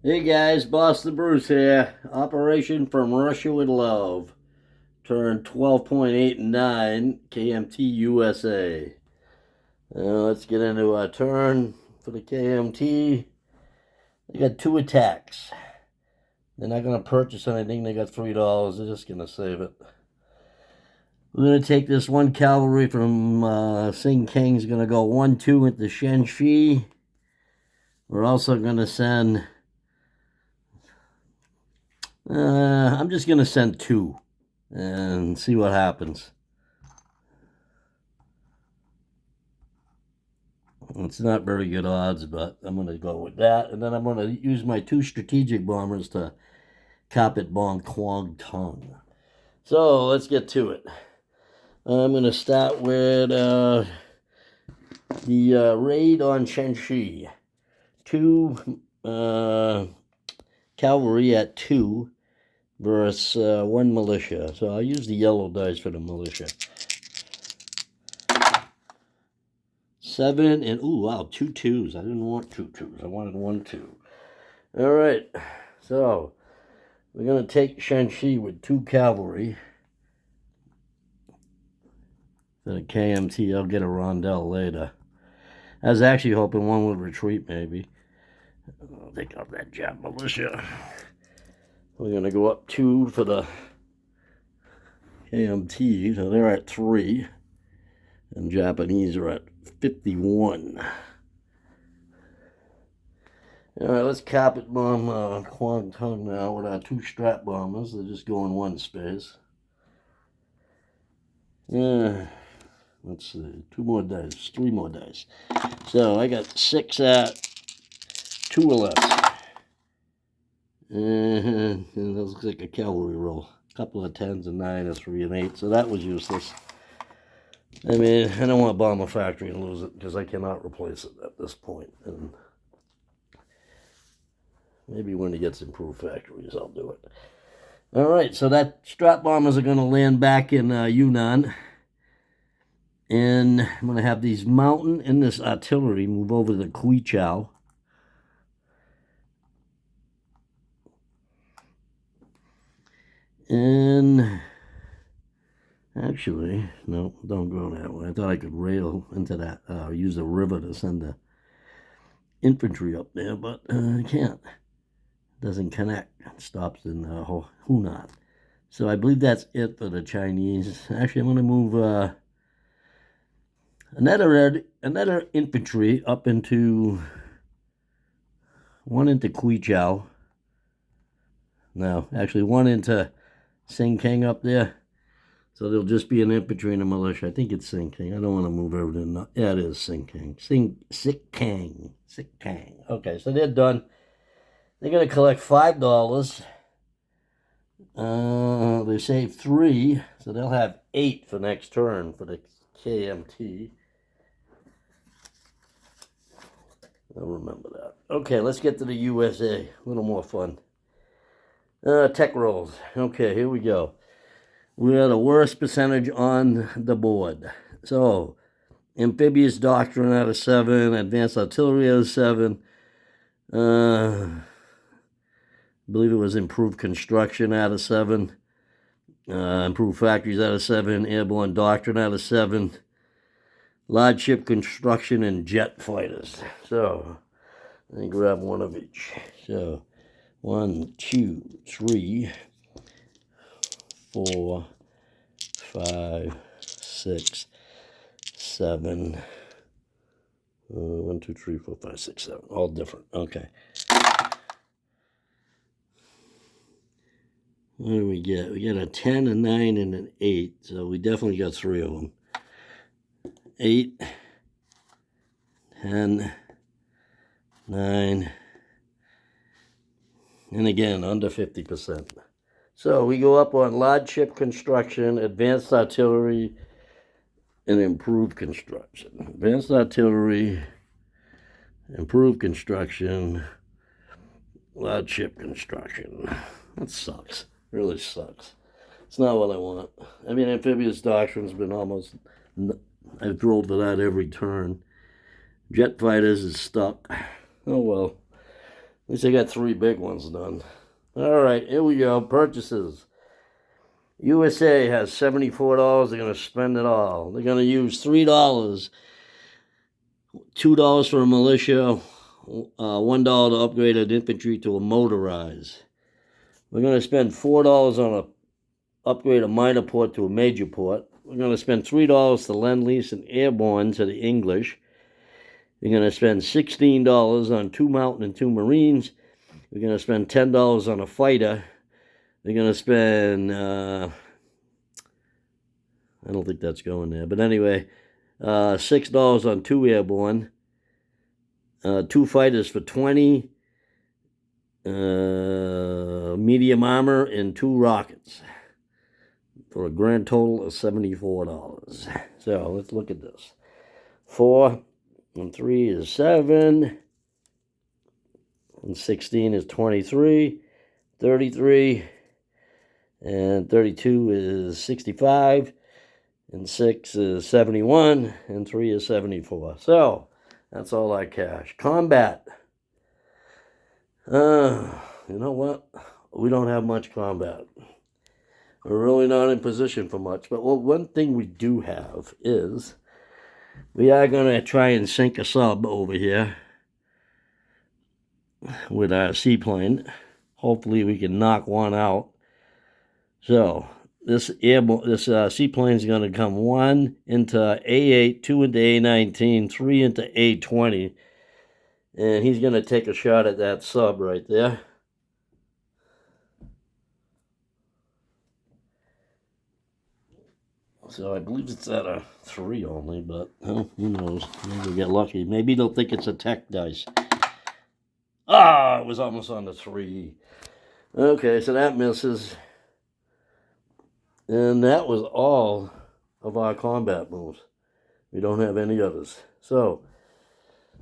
Hey guys, Boss the Bruce here. Operation from Russia with Love. Turn 12.89 KMT USA. Let's get into our turn for the KMT. They got two attacks. They're not going to purchase anything. They got $3. They're just going to save it. We're going to take this one cavalry from Sing King's going to go 1-2 into Shenxi. We're also going to send I'm just going to send two and see what happens. It's not very good odds, but I'm going to go with that. And then I'm going to use my two strategic bombers to carpet bomb Kwang Tung. So let's get to it. I'm going to start with the raid on Shenxi. Two cavalry at 2 versus 1 militia. So I'll use the yellow dice for the militia. 7 and, ooh, wow, 2 twos. I didn't want 2 twos. I wanted 1 2. All right, so we're going to take Shenxi with 2 cavalry. For the KMT, I'll get a rondel later. I was actually hoping one would retreat, maybe. I'll take out that Jap militia. We're going to go up 2 for the KMT, so they're at 3. And Japanese are at 51. All right, let's carpet bomb Kwang Tung now with our 2 strat bombers. They're just going 1 space. Let's see, 2 more dice, 3 more dice. So I got 6 at 2 or less. And that looks like a cavalry roll. A couple of 10s and 9 and 3 and 8. So that was useless. I mean, I don't want to bomb a factory and lose it because I cannot replace it at this point. And maybe when it gets improved factories, I'll do it. All right, so that strat bombers are going to land back in Yunnan. And I'm going to have these mountain and this artillery move over to the Kuichao. And actually, no, don't go that way. I thought I could rail into that, use the river to send the infantry up there, but I can't. It doesn't connect. It stops in Hunan. So I believe that's it for the Chinese. Actually, I'm going to move another infantry up into one into Kuichao. No, actually one into Sing King up there. So there'll just be an infantry and a militia. I think it's Sing King. I don't want to move everything. Yeah, it is Sing King. Sik Kang. Okay, so they're done. They're going to collect $5. They saved 3, so they'll have 8 for next turn for the KMT. I'll remember that. Okay, let's get to the USA. A little more fun. Tech rolls. Okay, here we go. We are the worst percentage on the board. So, amphibious doctrine out of 7, advanced artillery out of 7. I believe it was improved construction out of 7. Improved factories out of 7. Airborne doctrine out of 7. Large ship construction and jet fighters. So, let me grab one of each. So, 1, 2, 3, 4, 5, 6, 7. 1, 2, 3, 4, 5, 6, 7. All different. Okay. What do we get? We get a 10, a 9, and an 8. So we definitely got 3 of them. 8, 10, 9, and again, under 50%. So we go up on large ship construction, advanced artillery, and improved construction. Advanced artillery, improved construction, large ship construction. That sucks. Really sucks. It's not what I want. I mean, amphibious doctrine's been almost... I've rolled for that every turn. Jet fighters is stuck. Oh well. least I got 3 big ones done. All right, here we go. Purchases. USA has $74. They're going to spend it all. They're going to use $3, $2 for a militia, $1 to upgrade an infantry to a motorized. We're going to spend $4 on a upgrade a minor port to a major port. We're going to spend $3 to lend, lease, and airborne to the English. We're going to spend $16 on 2 mountain and 2 marines. We're going to spend $10 on a fighter. We're going to spend, I don't think that's going there, but anyway, $6 on 2 airborne, 2 fighters for $20, medium armor, and 2 rockets, for a grand total of $74. So let's look at this. 4 and 3 is 7, and 16 is 23, 33, and 32 is 65, and 6 is 71, and 3 is 74. So that's all our cash. Combat. You know what? We don't have much combat. We're really not in position for much. But one thing we do have is we are going to try and sink a sub over here with our seaplane. Hopefully we can knock one out. So this seaplane is going to come 1 into A8, 2 into A19, 3 into A20. And he's going to take a shot at that sub right there. So I believe it's at a 3 only, but who knows? Maybe we'll get lucky. Maybe they'll think it's a tech dice. Ah, it was almost on the 3. Okay, so that misses. And that was all of our combat moves. We don't have any others. So,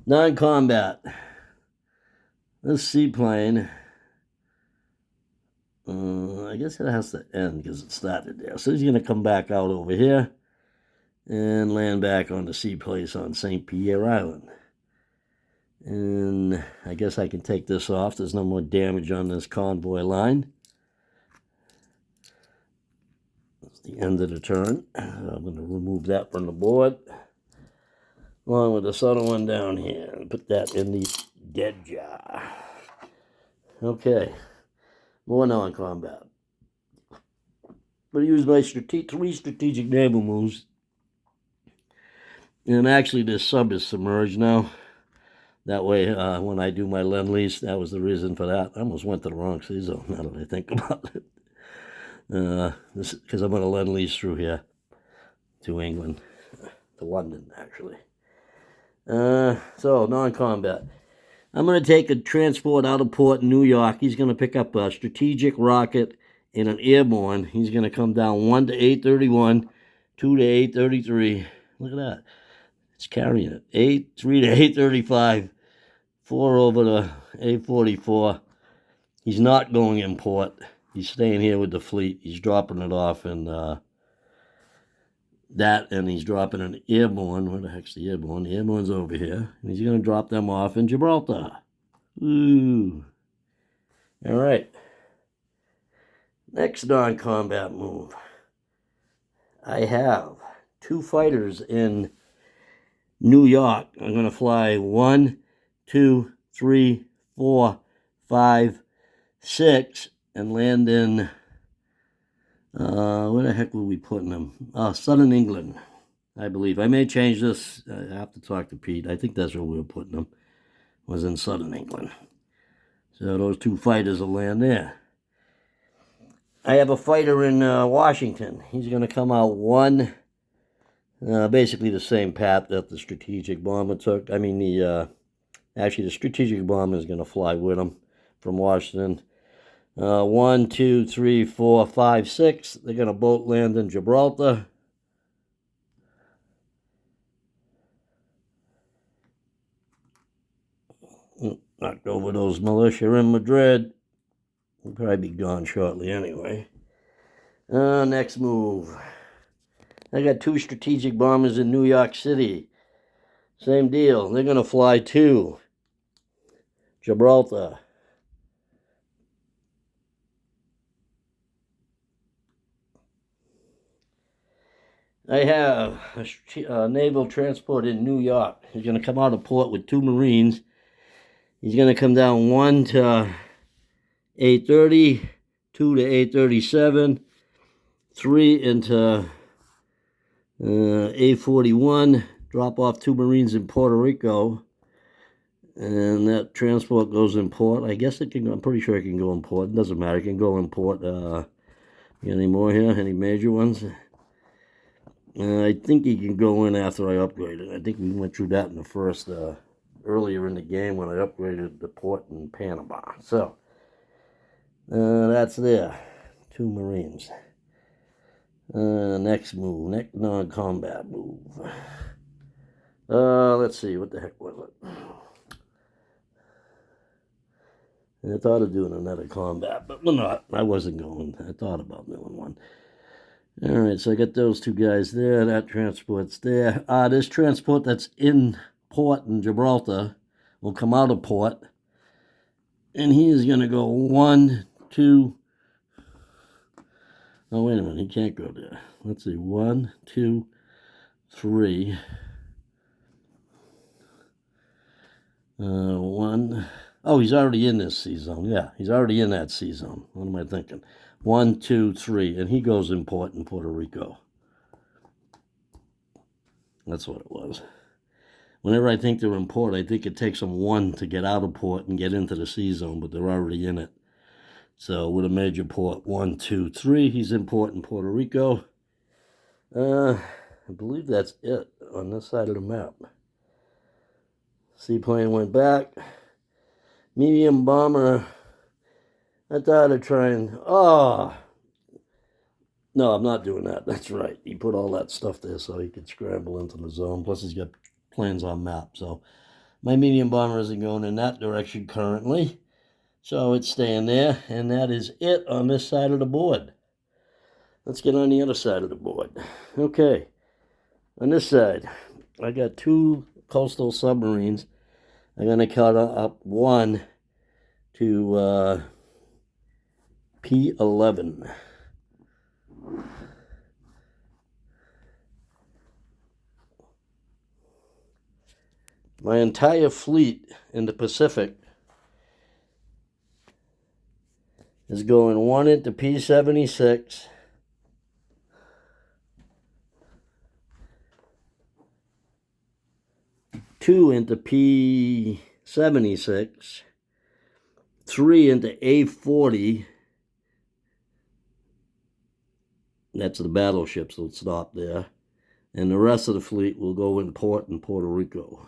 non-combat. This seaplane, I guess it has to end because it started there. So he's going to come back out over here and land back on the seaplace on St. Pierre Island. And I guess I can take this off. There's no more damage on this convoy line. That's the end of the turn. I'm going to remove that from the board, along with this other one down here, and put that in the dead jar. Okay, more non-combat. But I use my 3 strategic naval moves. And actually this sub is submerged now. That way, when I do my lend-lease, that was the reason for that. I almost went to the wrong sea zone, now that I think about it. Because I'm going to lend-lease through here to England, to London, actually. So, non-combat. I'm going to take a transport out of port in New York. He's going to pick up a strategic rocket and an airborne. He's going to come down 1 to 831, 2 to 833. Look at that. It's carrying it. 3 to 835, 4 over to 844. He's not going in port. He's staying here with the fleet. He's dropping it off in that, and he's dropping an airborne. Where the heck's the airborne? The airborne's over here. And he's going to drop them off in Gibraltar. Ooh. All right. Next non-combat move. I have 2 fighters in New York. I'm going to fly 1, 2, 3, 4, 5, 6, and land in, where the heck were we putting them? Southern England, I believe. I may change this. I have to talk to Pete. I think that's where we were putting them, was in Southern England. So those 2 fighters will land there. I have a fighter in Washington. He's going to come out 1, basically the same path that the strategic bomber took. I mean, actually the strategic bomber is going to fly with him from Washington. 1, 2, 3, 4, 5, 6. They're going to boat land in Gibraltar. Knocked over those militia in Madrid. We'll probably be gone shortly anyway. Next move. I got 2 strategic bombers in New York City. Same deal. They're going to fly to Gibraltar. I have a naval transport in New York. He's going to come out of port with 2 Marines. He's going to come down 1 to 8:30, 2 to 8:37, 3 into 8:41. Drop off 2 Marines in Puerto Rico. And that transport goes in port. I guess it can. I'm pretty sure it can go in port. It doesn't matter. It can go in port. Any more here? Any major ones? I think he can go in after I upgrade it. I think we went through that in the first, earlier in the game when I upgraded the port in Panama. So, that's there. 2 Marines. Next move. Next non-combat move. Let's see. What the heck was it? I thought of doing another combat, but we're not. I wasn't going. I thought about doing one. All right, so I got those 2 guys there. That transport's there. This transport that's in port in Gibraltar will come out of port. And he is going to go 1, 2. Oh, wait a minute. He can't go there. Let's see. 1, 2, 3. 1. Oh, he's already in this C zone. Yeah, he's already in that C zone. What am I thinking? 1, 2, 3. And he goes in port in Puerto Rico. That's what it was. Whenever I think they're in port, I think it takes them 1 to get out of port and get into the C zone, but they're already in it. So with a major port, 1, 2, 3, he's in port in Puerto Rico. I believe that's it on this side of the map. Seaplane went back. Medium bomber. I thought I'd try and... Oh! No, I'm not doing that. That's right. He put all that stuff there so he could scramble into the zone. Plus, he's got planes on map. So, my medium bomber isn't going in that direction currently. So, it's staying there. And that is it on this side of the board. Let's get on the other side of the board. Okay. On this side, I got 2 coastal submarines. I'm going to cut up 1 to P11. My entire fleet in the Pacific is going 1 into P76, 2 into P76, 3 into A40. That's the battleships will stop there. And the rest of the fleet will go in port in Puerto Rico.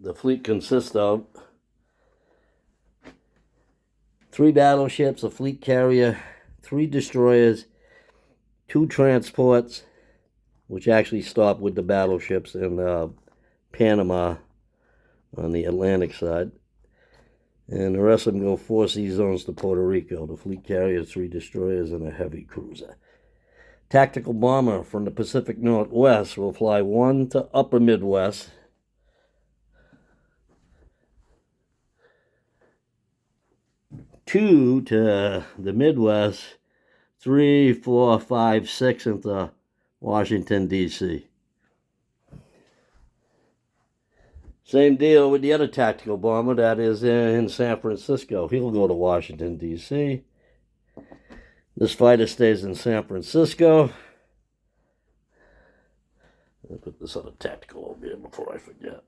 The fleet consists of 3 battleships, a fleet carrier, 3 destroyers, 2 transports, which actually stop with the battleships in Panama on the Atlantic side. And the rest of them go 4 sea zones to Puerto Rico. The fleet carriers, 3 destroyers, and a heavy cruiser. Tactical bomber from the Pacific Northwest will fly 1 to Upper Midwest. 2 to the Midwest. 3, 4, 5, 6 into Washington, D.C. Same deal with the other tactical bomber that is in San Francisco. He'll go to Washington, D.C. This fighter stays in San Francisco. I'll put this other tactical over here before I forget.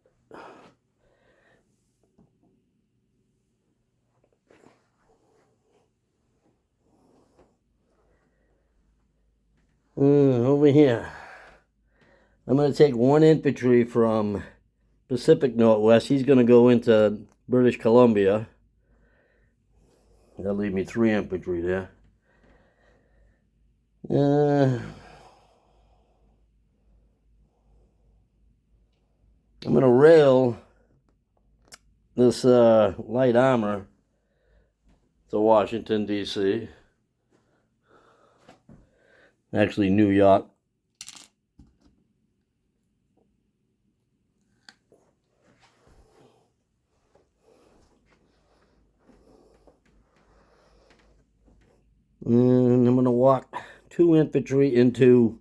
Over here. I'm going to take 1 infantry from Pacific Northwest. He's going to go into British Columbia. That'll leave me 3 infantry there. I'm going to rail this light armor to Washington, D.C. Actually, New York. And I'm going to walk 2 infantry into,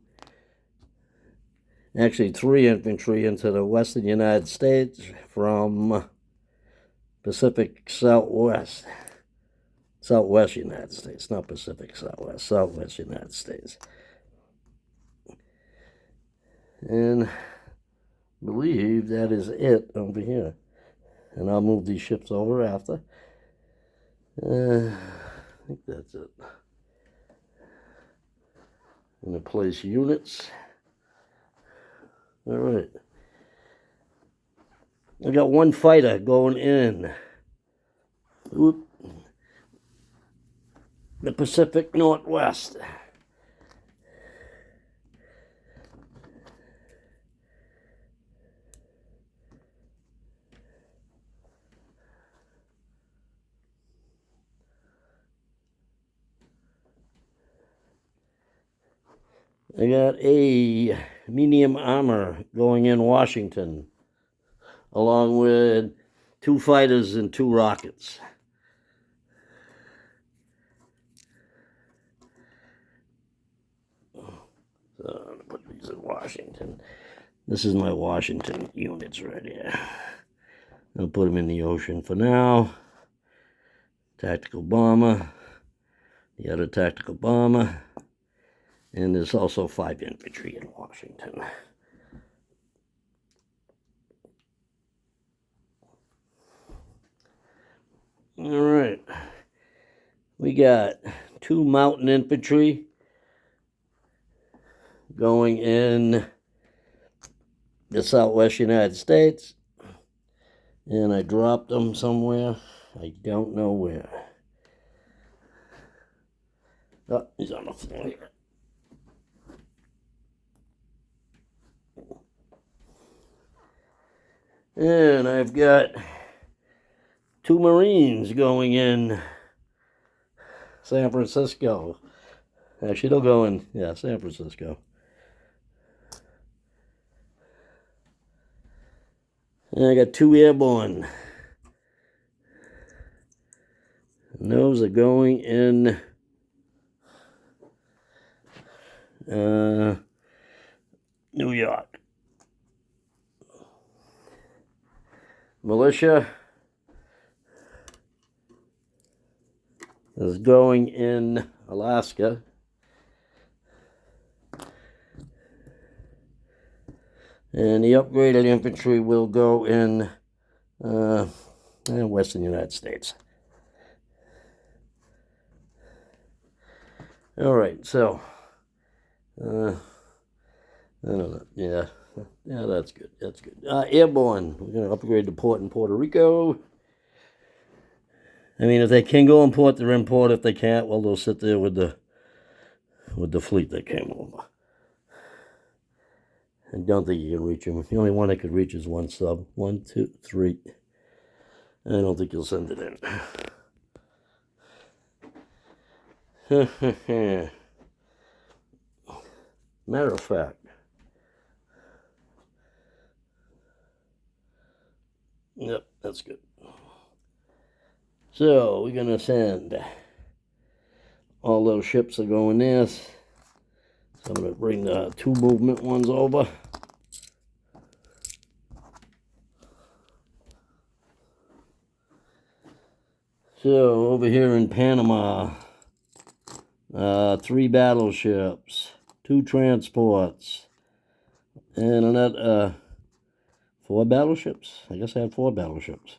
actually 3 infantry into the western United States from Pacific Southwest. Southwest United States, not Pacific Southwest, Southwest United States. And I believe that is it over here. And I'll move these ships over after. I think that's it. I'm going to place units. All right. I got 1 fighter going in. Oop. The Pacific Northwest. I got a medium armor going in Washington, along with 2 fighters and 2 rockets. So I'm going to put these in Washington. This is my Washington units right here. I'll put them in the ocean for now. Tactical bomber. The other tactical bomber. And there's also 5 infantry in Washington. All right. We got 2 mountain infantry going in the Southwest United States. And I dropped them somewhere. I don't know where. Oh, he's on the floor here. And I've got 2 Marines going in San Francisco. Actually, they'll go in, yeah, San Francisco. And I got 2 airborne. And those are going in New York. Militia is going in Alaska. And the upgraded infantry will go in Western United States. All right, so I don't know. Yeah, that's good. That's good. Airborne. We're going to upgrade the port in Puerto Rico. I mean, if they can go in port, they're in port. If they can't, well, they'll sit there with the fleet that came over. I don't think you can reach them. The only one I could reach is 1 sub. 1, 2, 3. I don't think you'll send it in. Matter of fact, yep, that's good. So we're gonna send all those ships are going there. So I'm gonna bring the 2 movement ones over. So over here in Panama, 3 battleships, 2 transports, and another 4 battleships. I guess I had 4 battleships.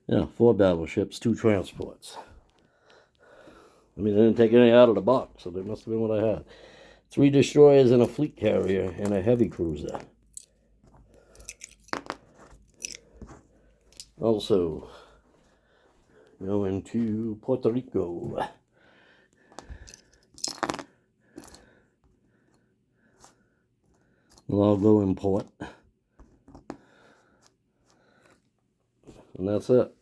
Yeah, 4 battleships, 2 transports. I mean, I didn't take any out of the box, so they must have been what I had. 3 destroyers and a fleet carrier and a heavy cruiser. Also, going to Puerto Rico. We'll all go in port. And that's it.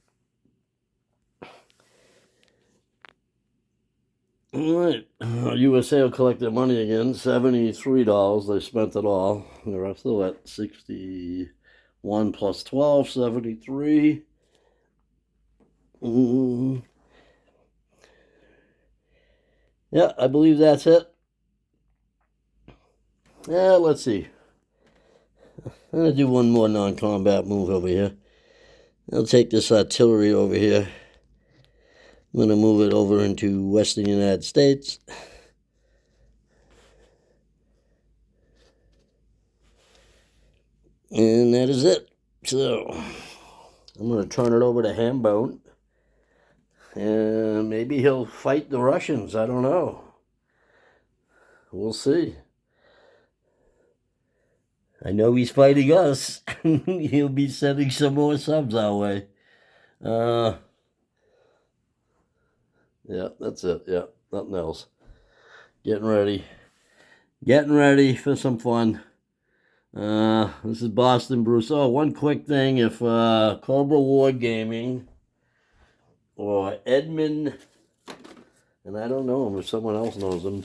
All right. USA will collect their money again. $73. They spent it all. They're still at 61 plus 12, 73. Yeah, I believe that's it. Let's see. I'm going to do one more non-combat move over here. I'll take this artillery over here. I'm going to move it over into western United States. And that is it. So, I'm going to turn it over to Hambone. And maybe he'll fight the Russians. I don't know. We'll see. I know he's fighting us. He'll be sending some more subs our way. Yeah, that's it. Yeah, nothing else. Getting ready for some fun. This is Boston Bruce. Oh, one quick thing. If Cobra War Gaming or Edmund, and I don't know him, if someone else knows him,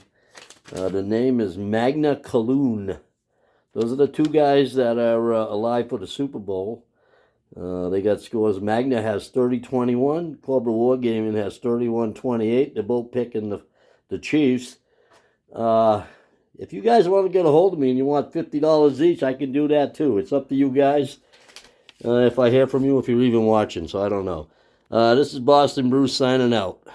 the name is Magna Coloon. Those are the two guys that are alive for the Super Bowl. They got scores. Magna has 30-21. Cobra War Gaming has 31-28. They're both picking the Chiefs. If you guys want to get a hold of me and you want $50 each, I can do that too. It's up to you guys. If I hear from you, if you're even watching, so I don't know. This is Boston Bruce signing out.